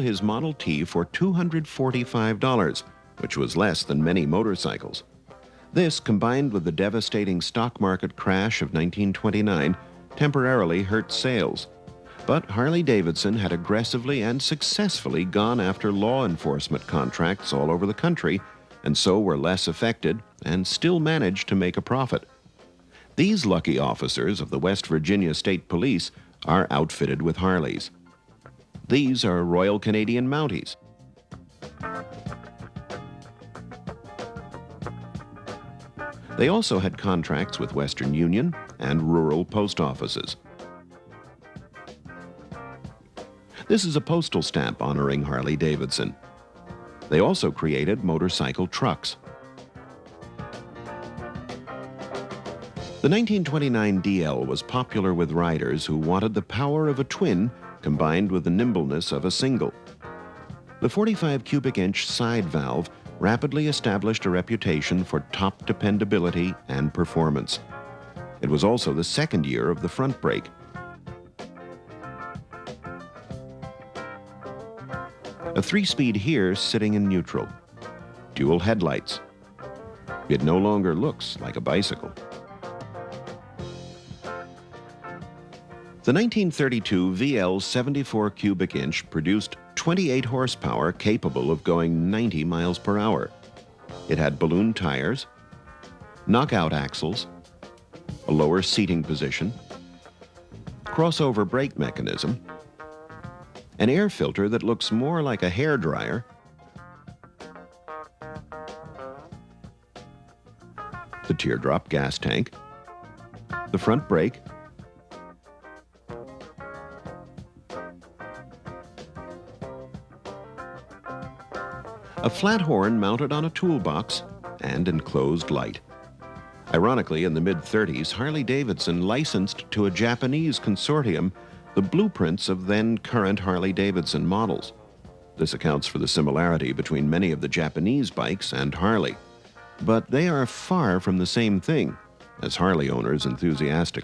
his Model T for $245, which was less than many motorcycles. This, combined with the devastating stock market crash of 1929, temporarily hurt sales. But Harley-Davidson had aggressively and successfully gone after law enforcement contracts all over the country, and so were less affected and still managed to make a profit. These lucky officers of the West Virginia State Police are outfitted with Harleys. These are Royal Canadian Mounties. They also had contracts with Western Union and rural post offices. This is a postal stamp honoring Harley-Davidson. They also created motorcycle trucks. The 1929 DL was popular with riders who wanted the power of a twin combined with the nimbleness of a single. The 45 cubic inch side valve rapidly established a reputation for top dependability and performance. It was also the second year of the front brake. A 3-speed here sitting in neutral. Dual headlights. It no longer looks like a bicycle. The 1932 VL 74 cubic inch produced 28 horsepower capable of going 90 miles per hour. It had balloon tires, knockout axles, a lower seating position, crossover brake mechanism, an air filter that looks more like a hairdryer, the teardrop gas tank, the front brake, a flat horn mounted on a toolbox, and enclosed light. Ironically, in the mid-30s, Harley-Davidson licensed to a Japanese consortium the blueprints of then-current Harley-Davidson models. This accounts for the similarity between many of the Japanese bikes and Harley. But they are far from the same thing, as Harley owners enthusiastically